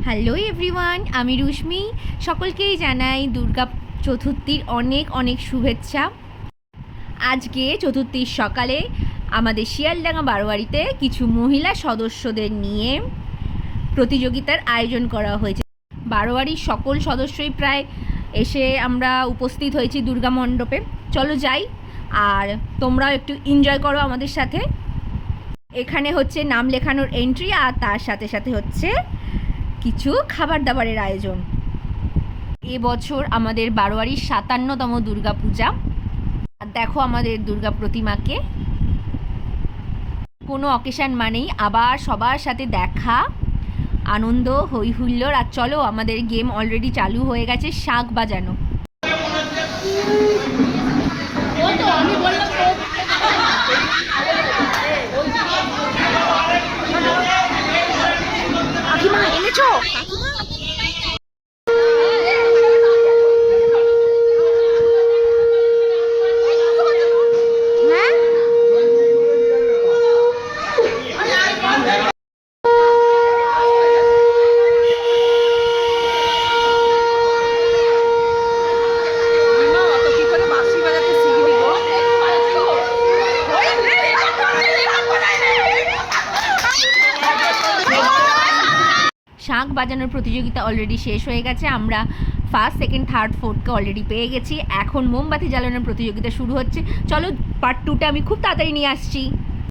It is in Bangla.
হ্যালো এভরিওয়ান, আমি রুশ্মি। সকলকেই জানাই দুর্গা চতুর্থীর অনেক অনেক শুভেচ্ছা। আজকে চতুর্থীর সকালে আমাদের শিয়ালডাঙ্গা বারোয়ারিতে কিছু মহিলা সদস্যদের নিয়ে প্রতিযোগিতার আয়োজন করা হয়েছে। বারোয়ারির সকল সদস্যই প্রায় এসে আমরা উপস্থিত হয়েছি দুর্গা মণ্ডপে। চলো যাই, আর তোমরাও একটু এনজয় করো আমাদের সাথে। এখানে হচ্ছে নাম লেখানোর এন্ট্রি, আর তার সাথে সাথে হচ্ছে কিছু খাবার দাবারের আয়োজন। এবছর আমাদের বারোয়ারির ৫৭তম দুর্গা পূজা। দেখো আমাদের দুর্গা প্রতিমাকে। কোনো অকেশান মানেই আবার সবার সাথে দেখা, আনন্দ, হই হুল্লোড়। আর চলো, আমাদের গেম অলরেডি চালু হয়ে গেছে, শাঁখ বাজানো। কাকিমা এনেছো? শাঁখ বাজানোর প্রতিযোগিতা অলরেডি শেষ হয়ে গেছে। আমরা ফার্স্ট, সেকেন্ড, থার্ড, ফোর্থকে অলরেডি পেয়ে গেছি। এখন মোমবাতি জ্বালানোর প্রতিযোগিতা শুরু হচ্ছে। চলো, পার্ট 2টা আমি খুব তাড়াতাড়ি নিয়ে আসছি।